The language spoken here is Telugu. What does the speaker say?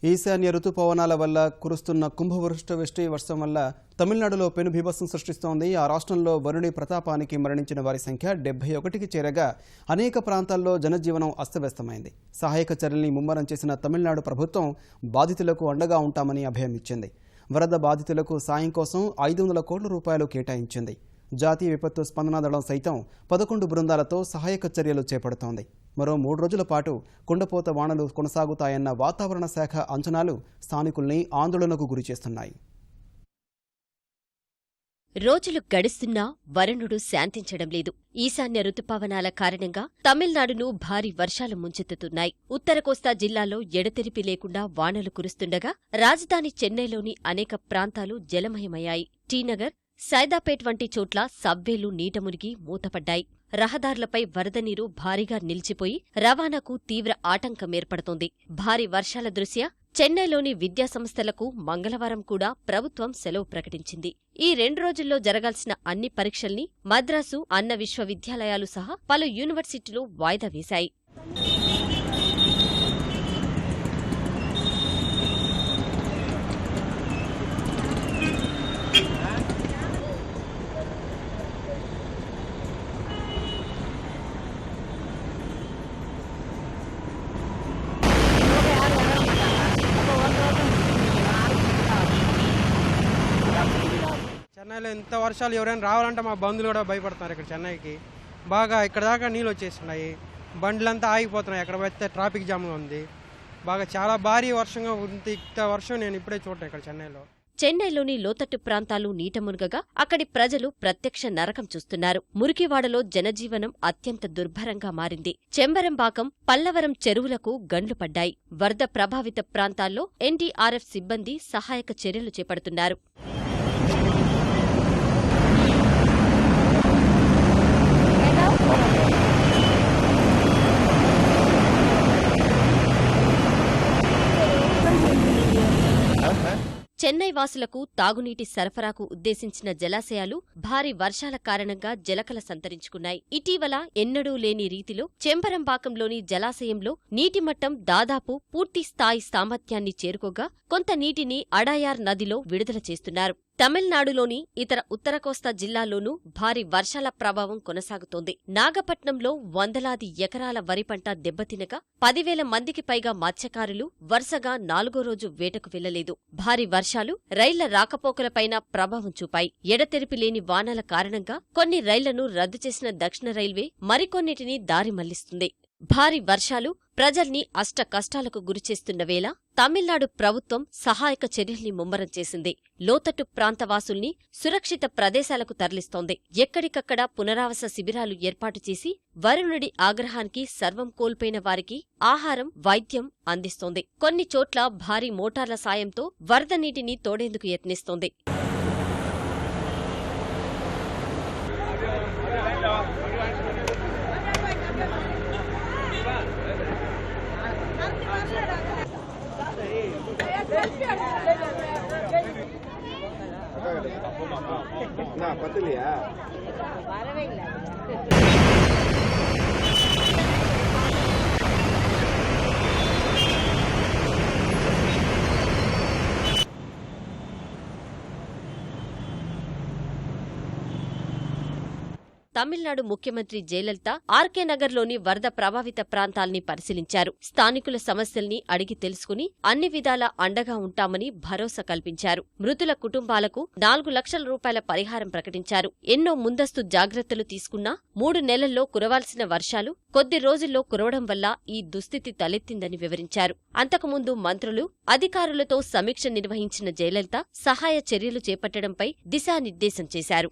ఈశాన్య రుతుపవనాల వల్ల కురుస్తున్న కుంభవృష్టి వర్షం వల్ల తమిళనాడులో పెను బీభత్సం సృష్టిస్తోంది. ఆ రాష్ట్రంలో వరుణి ప్రతాపానికి మరణించిన వారి సంఖ్య 71కి చేరగా అనేక ప్రాంతాల్లో జనజీవనం అస్తవ్యస్తమైంది. సహాయక చర్యల్ని ముమ్మరం చేసిన తమిళనాడు ప్రభుత్వం బాధితులకు అండగా ఉంటామని అభయం ఇచ్చింది. వరద బాధితులకు సాయం కోసం 500 కోట్ల రూపాయలు కేటాయించింది. జాతీయ విపత్తు స్పందన దళం సైతం 11 బృందాలతో సహాయక చర్యలు చేపడుతోంది. మరో 3 రోజుల పాటు కుండపోత వానలు కొనసాగుతాయన్న వాతావరణ శాఖ అంచనాలు స్థానికుల్ని ఆందోళనకు గురిచేస్తున్నాయి. రోజులు గడుస్తున్నా వరుణుడు శాంతించడం లేదు. ఈశాన్య రుతుపవనాల కారణంగా తమిళనాడును భారీ వర్షాలు ముంచెత్తుతున్నాయి. ఉత్తర కోస్తా జిల్లాలో ఎడతెరిపి లేకుండా వానలు కురుస్తుండగా రాజధాని చెన్నైలోని అనేక ప్రాంతాలు జలమయమయ్యాయి. టీనగర్, సైదాపేట్ వంటి చోట్ల సబ్వేలు నీట మునిగి మూతపడ్డాయి. రహదారులపై వరద నీరు భారీగా నిలిచిపోయి రవాణాకు తీవ్ర ఆటంకం ఏర్పడుతోంది. భారీ వర్షాల దృష్ట్యా చెన్నైలోని విద్యాసంస్థలకు మంగళవారం కూడా ప్రభుత్వం సెలవు ప్రకటించింది. ఈ 2 రోజుల్లో జరగాల్సిన అన్ని పరీక్షల్ని మద్రాసు, అన్నా విశ్వవిద్యాలయాలు సహా పలు యూనివర్సిటీలు వాయిదా వేశాయి. చెన్నైలో ఇంత వర్షాలు ఎవరైనా రావాలంటే మా బంధువులు కూడా భయపడుతున్నారు. ఇక్కడ చెన్నైకి బాగా ఇక్కడ దాకా నీళ్ళు వచ్చేస్తున్నాయి. బండ్లంతా ఆగిపోతున్నాయి. ఎక్కడ పోతే ట్రాఫిక్ జామ్గా ఉంది. బాగా చాలా భారీ వర్షంగా ఉంది. ఇంత వర్షం నేను ఇప్పుడే చూడటం ఇక్కడ చెన్నైలో. చెన్నైలోని లోతట్టు ప్రాంతాలు నీట మునగగా అక్కడి ప్రజలు ప్రత్యక్ష నరకం చూస్తున్నారు. మురికివాడలో జనజీవనం అత్యంత దుర్భరంగా మారింది. చెంబరంబాకం, పల్లవరం చెరువులకు గండ్లు పడ్డాయి. వరద ప్రభావిత ప్రాంతాల్లో ఎన్డీఆర్ఎఫ్ సిబ్బంది సహాయక చర్యలు చేపడుతున్నారు. చెన్నై వాసులకు తాగునీటి సరఫరాకు ఉద్దేశించిన జలాశయాలు భారీ వర్షాల కారణంగా జలకల సంతరించుకున్నాయి. ఇటీవల ఎన్నడూ లేని రీతిలో చెంబరంబాకంలోని జలాశయంలో నీటిమట్టం దాదాపు పూర్తి స్థాయి సామర్థ్యాన్ని చేరుకోగా కొంత నీటిని అడాయార్ నదిలో విడుదల చేస్తున్నారు. తమిళనాడులోని ఇతర ఉత్తర కోస్తా జిల్లాల్లోనూ భారీ వర్షాల ప్రభావం కొనసాగుతోంది. నాగపట్నంలో వందలాది ఎకరాల వరి పంట దెబ్బతినగా 10,000 మందికి పైగా మత్స్యకారులు వరుసగా 4వ రోజు వేటకు వెళ్లలేదు. భారీ వర్షాలు రైళ్ల రాకపోకలపైన ప్రభావం చూపాయి. ఎడతెరిపి లేని వానల కారణంగా కొన్ని రైళ్లను రద్దు చేసిన దక్షిణ రైల్వే మరికొన్నిటిని దారి మళ్లిస్తుంది. భారీ వర్షాలు ప్రజల్ని అష్ట కష్టాలకు గురిచేస్తున్న వేళ తమిళనాడు ప్రభుత్వం సహాయక చర్యల్ని ముమ్మరం చేసింది. లోతట్టు ప్రాంతవాసుల్ని సురక్షిత ప్రదేశాలకు తరలిస్తోంది. ఎక్కడికక్కడ పునరావాస శిబిరాలు ఏర్పాటు చేసి వరుణుడి ఆగ్రహానికి సర్వం కోల్పోయిన వారికి ఆహారం, వైద్యం అందిస్తోంది. కొన్ని చోట్ల భారీ మోటార్ల సాయంతో వరద నీటిని తోడేందుకు యత్నిస్తోంది. తమిళనాడు ముఖ్యమంత్రి జయలలిత ఆర్కే నగర్లోని వరద ప్రభావిత ప్రాంతాల్ని పరిశీలించారు. స్థానికుల సమస్యల్ని అడిగి తెలుసుకుని అన్ని విధాలా అండగా ఉంటామని భరోసా కల్పించారు. మృతుల కుటుంబాలకు 4 లక్షల రూపాయల పరిహారం ప్రకటించారు. ఎన్నో ముందస్తు జాగ్రత్తలు తీసుకున్నా 3 నెలల్లో కురవాల్సిన వర్షాలు కొద్ది రోజుల్లో కురవడం వల్ల ఈ దుస్థితి తలెత్తిందని వివరించారు. అంతకుముందు మంత్రులు, అధికారులతో సమీక్ష నిర్వహించిన జయలలిత సహాయ చర్యలు చేపట్టడంపై దిశానిర్దేశం చేశారు.